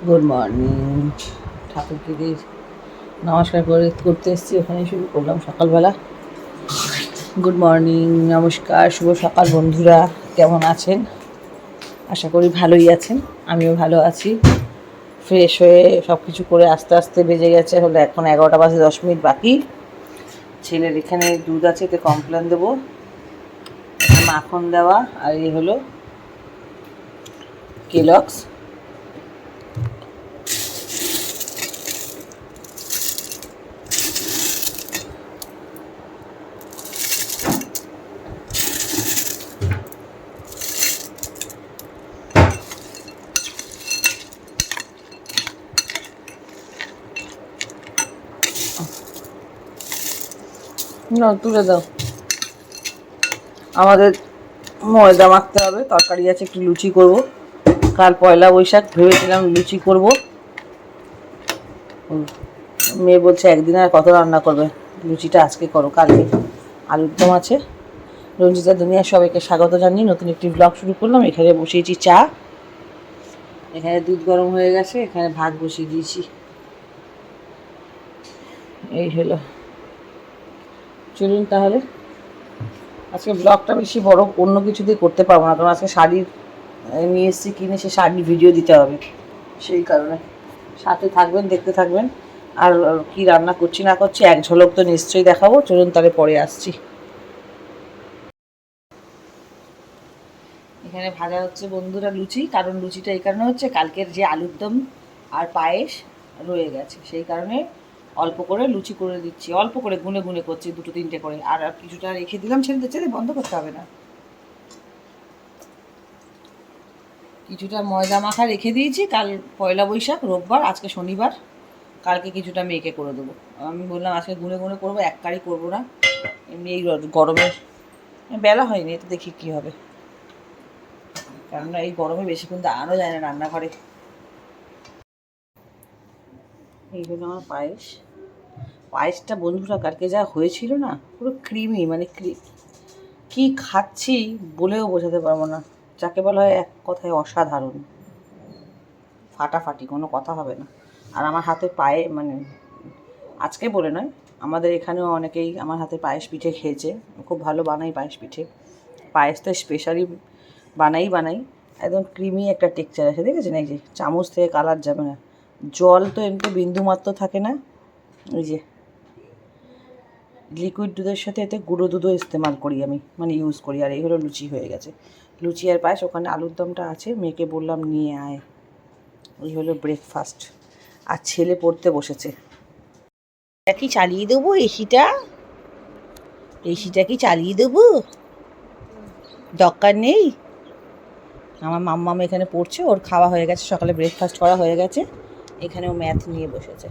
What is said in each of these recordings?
Good morning. ঠাকুরকে দিয়ে নমস্কার করতে এসেছি, ওখানে শুরু করলাম সকালবেলা। গুড মর্নিং, নমস্কার, শুভ সকাল বন্ধুরা। কেমন আছেন? আশা করি ভালোই আছেন। আমিও ভালো আছি। ফ্রেশ হয়ে সব কিছু করে আস্তে আস্তে বেজে গেছে, হলো এখন 11টা বাজে 10 মিনিট বাকি। ছেলের এখানে দুধ আছে, এতে কমপ্লেন দেবো, মাখন দেওয়া, আর এই হলো কেলক্স। না, তুলে দাও। আমাদের ময়দা মাখতে হবে, তরকারি আছে, একটু লুচি করব। কাল পয়লা বৈশাখ, ভেবেছিলাম লুচি করব। মেয়ে বলছে একদিন আর কত রান্না করবে, লুচিটা আজকে করো, কালকে আলুর দম আছে। রঞ্জিতা দুনিয়ার সবাইকে স্বাগত জানিয়ে নতুন একটি ব্লগ শুরু করলাম। এখানে বসিয়েছি চা, এখানে দুধ গরম হয়ে গেছে, এখানে ভাত বসিয়ে দিয়েছি। এই হলো, চলুন তাহলে। আজকে ব্লগটা বেশি বড় অন্য কিছু দিয়ে করতে পারবো না, কারণ আজকে শাড়ির নিয়ে এসেছি, কিনে সে শাড়ির ভিডিও দিতে হবে, সেই কারণে সাথে থাকবেন, দেখতে থাকবেন। আর কি রান্না করছি না করছি এক ঝলক তো নিশ্চয়ই দেখাবো। চলুন তাহলে পরে আসছি। এখানে ভাজা হচ্ছে বন্ধুরা লুচি, কারণ লুচিটা এই কারণে হচ্ছে কালকের যে আলুর দম আর পায়েস রয়ে গেছে, সেই কারণে অল্প করে লুচি করে দিচ্ছি, অল্প করে গুনে গুনে করছি, 2-3টে করে। আর কিছুটা রেখে দিলাম, ছেড়ে বন্ধ করতে হবে না। কিছুটা ময়দা মাখা রেখে দিয়েছি, কাল পয়লা বৈশাখ, রোববার, আজকে শনিবার, কালকে কিছুটা মেয়েকে করে দেবো। আমি বললাম আজকে গুনে গুনে করবো, এক কারি করবো না, এমনি এই গরমে বেলা হয়নি, এটা দেখি কী হবে, কেননা এই গরমে বেশিক্ষণ দাঁড়ানো যায় না রান্নাঘরে। এই হলো আমার পায়েস। পায়েসটা বন্ধুরা কালকে যা হয়েছিল না, পুরো ক্রিমি, মানে কি খাচ্ছি বলেও বোঝাতে পারবো না। যাকে বলা হয় এক কথায় অসাধারণ, ফাটাফাটি, কোনো কথা হবে না। আর আমার হাতে পায়ে, মানে আজকে বলে নয়, আমাদের এখানেও অনেকেই আমার হাতে পায়েস পিঠে খেয়েছে। খুব ভালো বানাই পায়েস পিঠে। পায়েস তো স্পেশালি বানাই। একদম ক্রিমি একটা টেক্সচার আছে, দেখেছেন? এই যে চামচ থেকে কালার যাবে না, জল তো এমনি বিন্দুমাত্র থাকে না। এই যে লিকুইড দুধের সাথে এতে গুঁড়ো দুধও ইস্তেমাল করি আমি, মানে ইউজ করি। আর এই হলো লুচি হয়ে গেছে, লুচি আর পায়েস। ওখানে আলুর দমটা আছে, মেয়েকে বললাম নিয়ে আয়। ওই হলো ব্রেকফাস্ট। আর ছেলে পড়তে বসেছে। কি চালিয়ে দেবো এসিটা? কি চালিয়ে দেবো? দরকার নেই। আমার মাম্মাম এখানে পড়ছে, ওর খাওয়া হয়ে গেছে, সকালে ব্রেকফাস্ট করা হয়ে গেছে। এখানেও ম্যাথ নিয়ে বসেছে।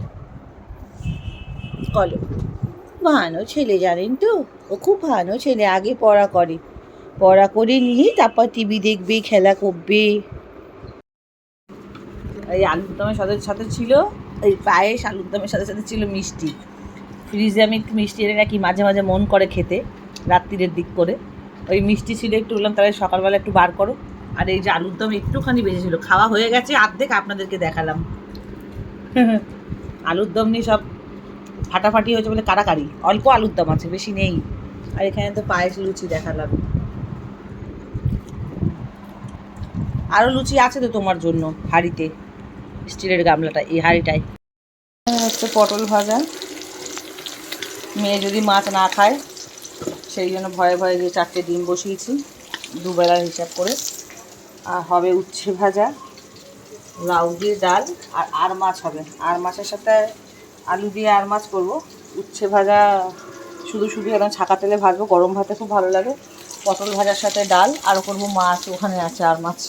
কলো, ভালো ছেলে জানেন তো, ও খুব ভালো ছেলে। আগে পড়া করে নিয়ে তারপর টিভি দেখবে, খেলা করবে। এই আলুর দমের সাথে সাথে ছিল এই পায়েস, আলুর দমের সাথে সাথে ছিল মিষ্টি। ফ্রিজে আমি একটু মিষ্টি এনে রাখি, মাঝে মাঝে মন করে খেতে, রাত্রিরের দিক করে। ওই মিষ্টি ছিল একটু, বললাম তাহলে সকালবেলা একটু বার করো। আর এই যে আলুর দম একটুখানি বেজেছিল, খাওয়া হয়ে গেছে অর্ধেক, আপনাদেরকে দেখালাম। আলুর দম নিয়ে সব ফাটাফাটি হয়েছে বলে কাড়াকাড়ি। অল্প আলুর দম আছে, বেশি নেই। আর এখানে তো পায়েস লুচি দেখালাম। আরও লুচি আছে তো তোমার জন্য হাঁড়িতে, স্টিলের গামলাটা, এই হাঁড়িটায় হচ্ছে পটল ভাজা। মেয়ে যদি মাছ না খায়, সেই জন্য ভয়ে ভয়ে যে 4টে ডিম বসিয়েছি, দুবেলার হিসাব করে। আর হবে উচ্ছে ভাজা, লাউ দিয়ে ডাল, আর মাছ হবে। আর মাছের সাথে আলু দিয়ে আর মাছ করবো। উচ্ছে ভাজা শুধু একদম ছাকা তেলে ভাজবো, গরম ভাতে খুব ভালো লাগে। পটল ভাজার সাথে ডাল, আর করবো মাছ, ওখানে আছে আর মাছ,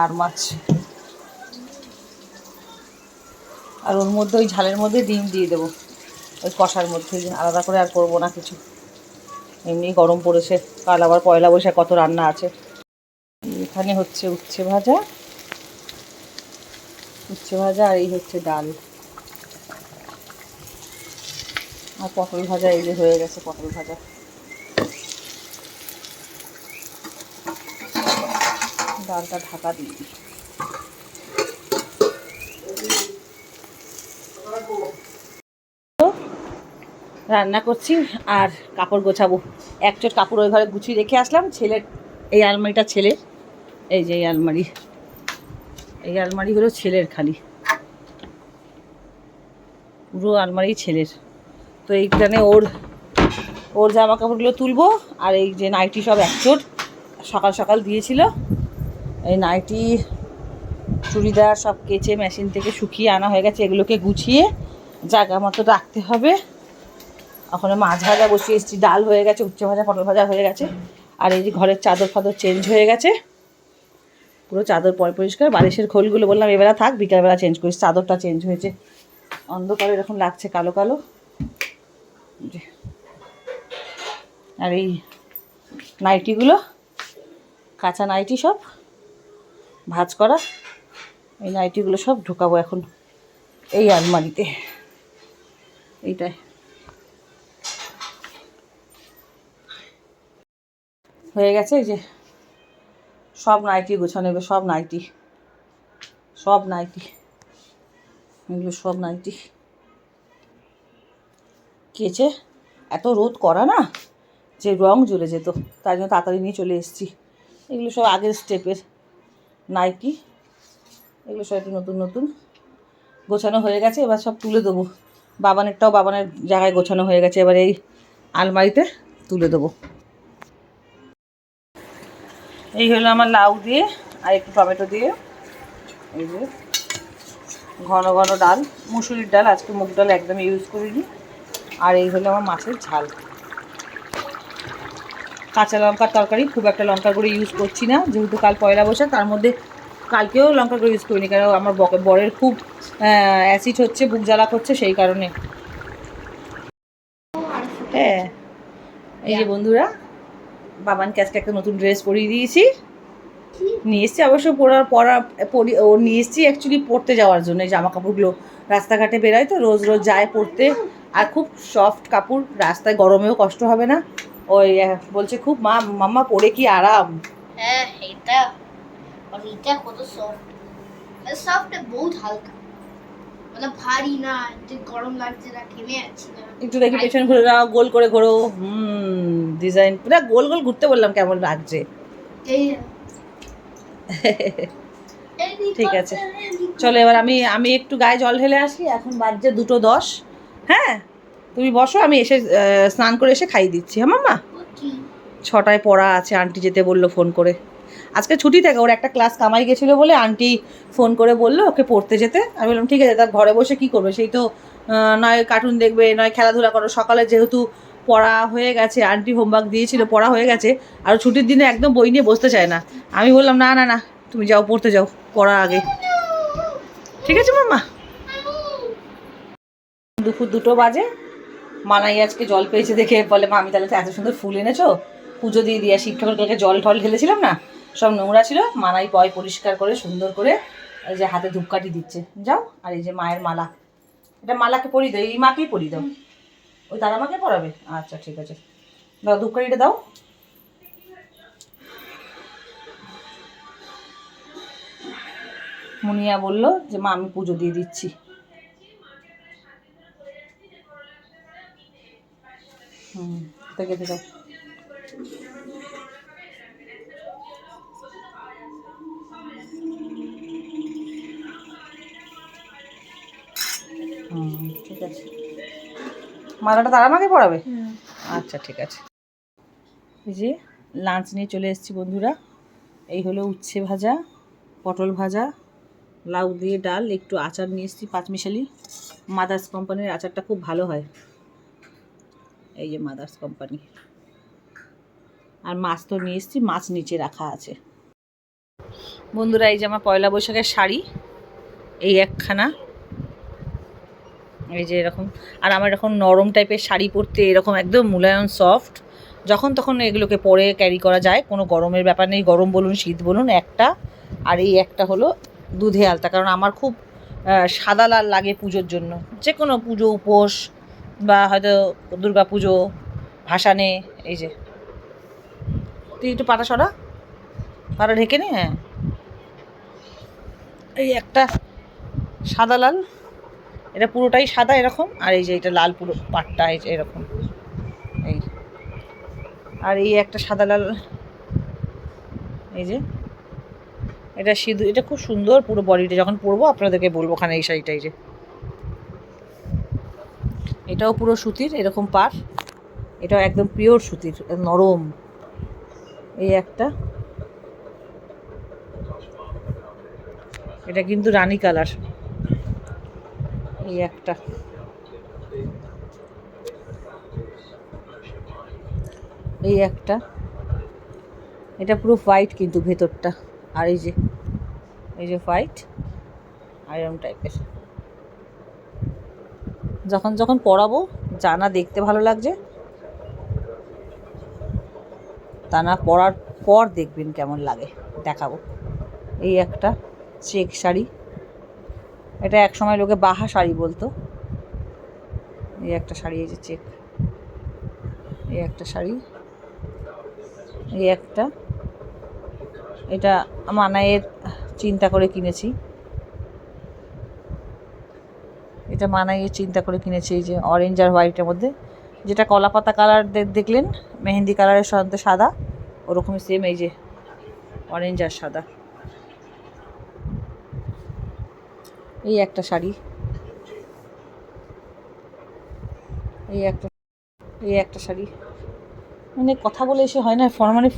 আর মাছ। আর ওর মধ্যে ওই ঝালের মধ্যে ডিম দিয়ে দেবো, ওই কষার মধ্যে, আলাদা করে আর করবো না কিছু। এমনি গরম পড়েছে, কাল আবার পয়লা বৈশাখ, কত রান্না আছে। এখানে হচ্ছে উচ্ছে ভাজা, আর এই হচ্ছে ডাল, আর পটল ভাজা এই যে হয়ে গেছে, পটল ভাজা। ডালটা ঢাকা দিয়ে দিই। রান্না করছি আর কাপড় গোছাবো। এক চোট কাপড় ওই ঘরে গুছিয়ে রেখে আসলাম। ছেলের এই আলমারিটা ছেলের, এই যে এই আলমারি হলো ছেলের, খালি পুরো আলমারি ছেলের। তো এইখানে ওর জামা কাপড়গুলো তুলবো। আর এই যে নাইটি সব এক চোট সকাল সকাল দিয়েছিল, এই নাইটি চুড়িদার সব কেচে মেশিন থেকে শুকিয়ে আনা হয়ে গেছে। এগুলোকে গুছিয়ে জায়গা মতো রাখতে হবে। ওখানে মাছ ভাজা বসিয়ে এসেছি, ডাল হয়ে গেছে, উচ্ছে ভাজা পটল ভাজা হয়ে গেছে। আর এই যে ঘরের চাদর ফাদর চেঞ্জ হয়ে গেছে, পুরো চাদর পরিষ্কার। বালিশের খোলগুলো বললাম এবেলা থাক, বিকালবেলা চেঞ্জ করিস। চাদরটা চেঞ্জ হয়েছে, অন্ধকারে এরকম লাগছে কালো কালো। আর এই নাইটিগুলো কাঁচা নাইটি সব ভাঁজ করা, এই নাইটিগুলো সব ঢোকাবো এখন এই আলমারিতে। এইটাই হয়ে গেছে। এই যে সব নাইটি গোছানো হবে, সব নাইটি এগুলো সব নাইটি কেচে, এত রোদ করা না যে রং জ্বলে যেত, তাই জন্য তাড়াতাড়ি নিয়ে চলে এসেছি। এগুলো সব আগের স্টেপের নাইটি, এগুলো সব একটু নতুন নতুন গোছানো হয়ে গেছে। এবার সব তুলে দেবো। বাবানেরটাও বাবানের জায়গায় গোছানো হয়ে গেছে, এবার এই আলমারিতে তুলে দেবো। এই হলো আমার লাউ দিয়ে আর একটু টমেটো দিয়ে, এই যে ঘন ঘন ডাল, মুসুরির ডাল, আজকে মুগ ডাল একদম ইউজ করিনি। আর এই হলো আমার মাছের ঝাল। কাঁচা লঙ্কার তরকারি, খুব একটা লঙ্কা করে ইউজ করছি না, যেহেতু কাল পয়লা বৈশাখ। তার মধ্যে কালকেও লঙ্কা করে ইউজ করিনি, কারণ আমার বরের খুব অ্যাসিড হচ্ছে, বুক জ্বালা করছে, সেই কারণে। হ্যাঁ, এই যে বন্ধুরা, বাবানকে আজকে একটা নতুন ড্রেস পরিয়ে দিয়েছি। নিয়ে এসছি অবশ্য ও নিয়ে এসছি অ্যাকচুয়ালি পরতে যাওয়ার জন্য। এই জামা কাপড়গুলো রাস্তাঘাটে বেরোয় তো, রোজ রোজ যায় পরতে। আর খুব সফট কাপড়, রাস্তায় গরমেও কষ্ট হবে না। ওই বলছে খুব মাম্মা পরে কি আরাম। হ্যাঁ, এটা কত সফট, সফট বহুত হালকা, মানে ভারী না যে গরম লাগছে না, ঘেমে যাচ্ছি না। একটু দেখি পেছন ঘুরে যাও, গোল করে ঘোরো। ডিজাইন পুরো গোল গোল ঘুরতে বললাম, কেমন লাগছে। ঠিক আছে, চলো এবার আমি একটু গায়ে জল ঢেলে আসি। এখন বাজছে 2:10। হ্যাঁ, তুমি বসো, আমি এসে স্নান করে এসে খাইয়ে দিচ্ছি। হ্যাঁ মাম্মা, 6টায় পড়া আছে, আন্টি যেতে বললো ফোন করে। আজকে ছুটি থাকে, ওর একটা ক্লাস কামাই গেছিলো বলে আন্টি ফোন করে বললো ওকে পড়তে যেতে। আমি বললাম ঠিক আছে, তার ঘরে বসে কী করবে, সেই তো নয় কার্টুন দেখবে, নয় খেলাধুলা করো। সকালে যেহেতু পড়া হয়ে গেছে, আন্টি হোমওয়ার্ক দিয়েছিল, পড়া হয়ে গেছে, আর ছুটির দিনে একদম বই নিয়ে বসতে চায় না। আমি বললাম না না না, তুমি যাও পড়তে যাও, পড়ার আগে। ঠিক আছে মাম্মা। দুপুর 2 বাজে, মানাই আজকে জল পেয়েছে দেখে বলে মামি তাহলে তো এত সুন্দর ফুল এনেছো, পুজো দিয়ে দিয়া। শিব ঠাকুরকে জল ঢল ঢেলেছিলাম না, সব নোংরা ছিল। মানাই পরিষ্কার করে সুন্দর করে এই যে হাতে ধূপকাঠি দিচ্ছে। যাও। আর এই যে মায়ের মালা, এটা মালাকে পরিয়ে দাও, এই মাকেই পরিয়ে দাও। ওই দাদা মাকে পরাবে? আচ্ছা ঠিক আছে, দাও ধূপকাঠিটা দাও। মুনিয়া বলল যে মা আমি পুজো দিয়ে দিচ্ছি। খেতে দাও। ঠিক আছে, মালাটা তারা আমাকে পড়াবে? আচ্ছা ঠিক আছে। এই যে লাঞ্চ নিয়ে চলে এসেছি বন্ধুরা। এই হলো উচ্ছে ভাজা, পটল ভাজা, লাউ দিয়ে ডাল, একটু আচার নিয়ে এসেছি পাঁচমিশালি। মাদার্স কোম্পানির আচারটা খুব ভালো হয়, এই যে মাদার্স কোম্পানি। আর মাছ তো নিয়ে এসেছি, মাছ নিচে রাখা আছে। বন্ধুরা এই যে আমার পয়লা বৈশাখের শাড়ি, এই একখানা, এই যে এরকম। আর আমার এরকম নরম টাইপের শাড়ি পরতে, এরকম একদম মুলায়ম সফট, যখন তখন এগুলোকে পরে ক্যারি করা যায়, কোনো গরমের ব্যাপার নেই। গরম বলুন শীত বলুন, একটা। আর এই একটা হলো দুধে আলতা, কারণ আমার খুব সাদা লাল লাগে পুজোর জন্য, যে কোনো পুজো উপোস বা হয়তো দুর্গা পুজো, ভাসানে। এই যে তুই একটু পাটা সরা, পাটা ঢেকে নে। হ্যাঁ এই একটা সাদা লাল, এটা পুরোটাই সাদা এরকম, আর এই যে এটা লাল পুরো পাটটা এই যে এরকম, এই আর এই একটা সাদা লাল, এই যে এটা সিঁদুর, এটা খুব সুন্দর পুরো বডিটা, যখন পরবো আপনাদেরকে বলবো। ওখানে এই শাড়িটা, এই যে এটাও পুরো সুতির এরকম পার, এটাও একদম পিওর সুতির নরম। এই একটা, এটা কিন্তু রানী কালার। এই একটা, এই একটা, এটা পুরো হোয়াইট কিন্তু ভেতরটা, আর এই যে হোয়াইট আয়রন টাইপের। যখন যখন পরাবো, যা না দেখতে ভালো লাগছে তা না পরার পর দেখবেন কেমন লাগে, দেখাবো। এই একটা চেক শাড়ি, এটা এক সময় লোকে বাহা শাড়ি বলতো। এই একটা শাড়ি, এই যে চেক, এই একটা শাড়ি, এই একটা, এটা মানাইয়ের চিন্তা করে কিনেছি, এটা মানাইয়ের চিন্তা করে কিনেছি। এই যে অরেঞ্জ আর হোয়াইটের মধ্যে, যেটা কলাপাতা কালার দেখলেন, মেহেন্দি কালারের সাথে সাদা, ওরকমই সেম এই যে অরেঞ্জ আর সাদা। এই একটা শাড়ি, এই একটা শাড়ি, মানে কথা বলে এসে হয় না মানে।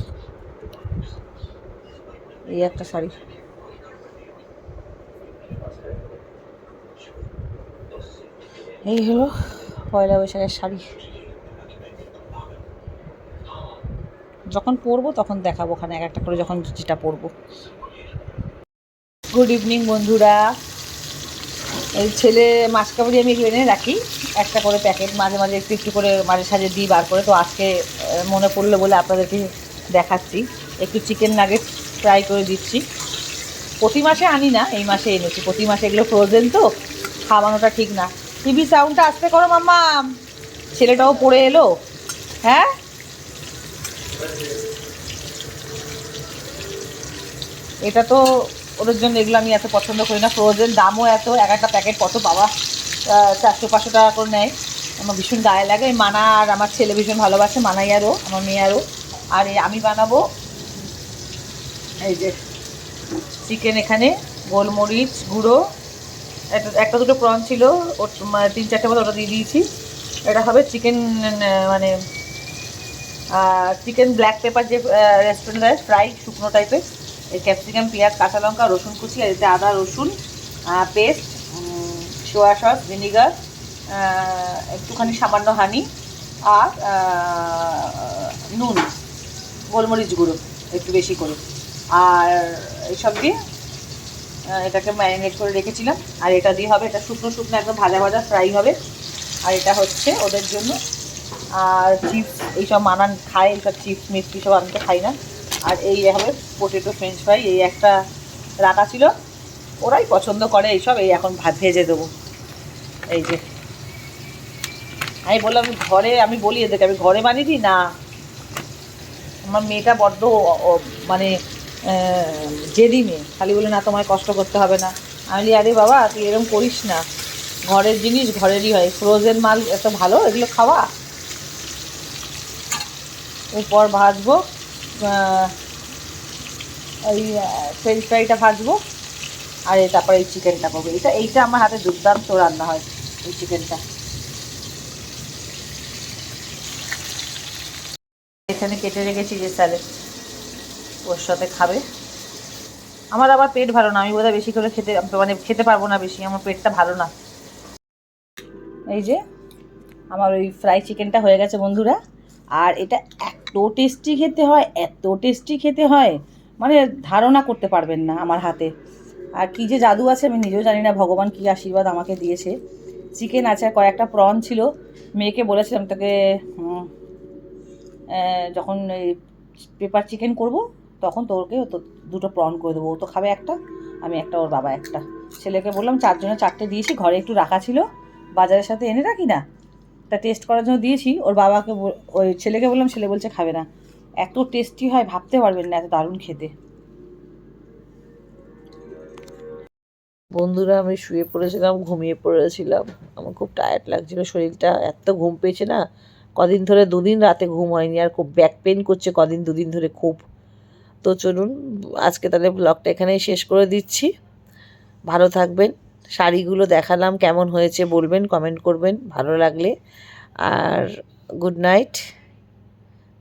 এই একটা শাড়ি, এই হলো পয়লা বৈশাখের শাড়ি। যখন পরবো তখন দেখাবো ওখানে এক একটা করে, যখন যেটা পরবো। গুড ইভিনিং বন্ধুরা। এই ছেলে মাসকাবারি আমি এনে রাখি একটা করে প্যাকেট, মাঝে মাঝে একটু একটু করে মাঝে সাঝে দিই বার করে। তো আজকে মনে পড়লো বলে আপনাদেরকে দেখাচ্ছি। একটু চিকেন নাগেট ফ্রাই করে দিচ্ছি। প্রতি মাসে আনি না, এই মাসে এনেছি। প্রতি মাসে এগুলো ফ্রোজেন তো, খাওয়ানোটা ঠিক না। টিভি সাউন্ডটা আস্তে করো মাম্মা, ছেলেটাও পড়ে এলো। হ্যাঁ, এটা তো ওদের জন্য, এগুলো আমি এত পছন্দ করি না। ফ্রোজেন দামও এত, এক একটা প্যাকেট কত বাবা, 400-500 টাকা করে নেয়। আমার ভীষণ গায়ে লাগে। মানা আর আমার ছেলে ভীষণ ভালোবাসে, মানাই আরও, আমার মেয়ে আরও। আর আমি বানাবো এই যে চিকেন, এখানে গোলমরিচ গুঁড়ো, একটা দুটো প্রন ছিল, ওর 3-4টে মতো ওটা দিয়ে দিয়েছি। এটা হবে চিকেন, মানে চিকেন ব্ল্যাক পেপার, যে রেস্টুরেন্ট দেয় ফ্রাই শুকনো টাইপের। এই ক্যাপসিকাম, পেঁয়াজ, কাঁচা লঙ্কা, রসুন কুচি, আর এতে আদা রসুন পেস্ট, সোয়া সস, ভিনিগার, একটুখানি সামান্য হানি, আর নুন, গোলমরিচ গুঁড়ো একটু বেশি করে, আর এইসব দিয়ে এটাকে ম্যারিনেট করে রেখেছিলাম। আর এটা দিয়ে হবে, এটা শুকনো শুকনো একদম ভাজা ভাজা ফ্রাই হবে। আর এটা হচ্ছে ওদের জন্য। আর চিপস, এইসব মানান খায়, এইসব চিপস মিষ্টি সব, আমি তো খাই না। আর এই হবে পটেটো ফ্রেঞ্চ ফ্রাই, এই একটা রাখা ছিল, ওরাই পছন্দ করে এইসব। এই এখন ভেজে দেবো। এই যে আমি বললাম ঘরে, আমি বলি এদেরকে আমি ঘরে বানিয়ে দিই না। আমার মেয়েটা বড্ড মানে জেদি মেয়ে, খালি বলে না তোমায় কষ্ট করতে হবে না। আমি বলি আরে বাবা তুই এরকম করিস না, ঘরের জিনিস ঘরেরই হয়, ফ্রোজেন মাল এত ভালো এগুলো খাওয়া। এরপর ভাজবো এই ফ্রেঞ্চ ফ্রাইটা ভাজবো, আর তারপরে এই চিকেনটা করবো। এইটা আমার হাতে দুর্দান্ত রান্না হয়, এই চিকেনটা। এখানে কেটে রেখেছি যে স্যালাড, ওর সাথে খাবে। আমার আবার পেট ভালো না, আমি বোধহয় বেশি করে খেতে পারবো না বেশি, আমার পেটটা ভালো না। এই যে আমার ওই ফ্রাই চিকেনটা হয়ে গেছে বন্ধুরা। আর এটা এত টেস্টি খেতে হয়, এত টেস্টি খেতে হয়, মানে ধারণা করতে পারবেন না আমার হাতে। আর কী যে জাদু আছে আমি নিজেও জানি না, ভগবান কী আশীর্বাদ আমাকে দিয়েছে। চিকেন আছে, কয়েকটা প্রন ছিল, মেয়েকে বলেছিলাম তোকে যখন এই পেপার চিকেন করব তখন তোকে তো দুটো প্রন করে দেবো। ও তো খাবে একটা, আমি একটা, ওর বাবা একটা। ছেলেকে বললাম 4 জনে 4টে দিয়েছি, ঘরে একটু রাখা ছিল, বাজারের সাথে এনে রাখি না, তা টেস্ট করার জন্য দিয়েছি। ওর বাবাকে, ওই ছেলেকে বললাম, ছেলে বলছে খাবে না। এত টেস্টি হয় ভাবতে পারবেন না, এত দারুণ খেতে। বন্ধুরা, আমি শুয়ে পড়েছিলাম, ঘুমিয়ে পড়েছিলাম। আমার খুব টায়ার্ড লাগছিল, শরীরটা এত ঘুম পেয়েছে না। কদিন ধরে 2 দিন রাতে ঘুম হয়নি, আর খুব ব্যাক পেন করছে কদিন 2 দিন ধরে খুব। তো চলুন আজকে তাহলে ব্লগটা এখানেই শেষ করে দিচ্ছি। ভালো থাকবেন। শাড়িগুলো দেখালাম, কেমন হয়েছে বলবেন, কমেন্ট করবেন ভালো লাগলে। আর good night,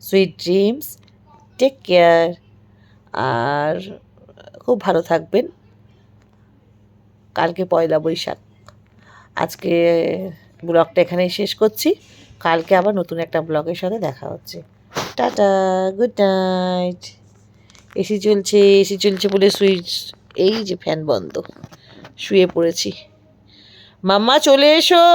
sweet dreams, take care. আর খুব ভালো থাকবেন। কালকে পয়লা বৈশাখ। আজকে ব্লগটা এখানেই শেষ করছি। কালকে আবার নতুন একটা ব্লগের সাথে দেখা হচ্ছে। Tata, good night. এসি চলছে বলে সুইচ, এই যে ফ্যান বন্ধ, শুয়ে পড়েছি। মাম্মা চলে এসো।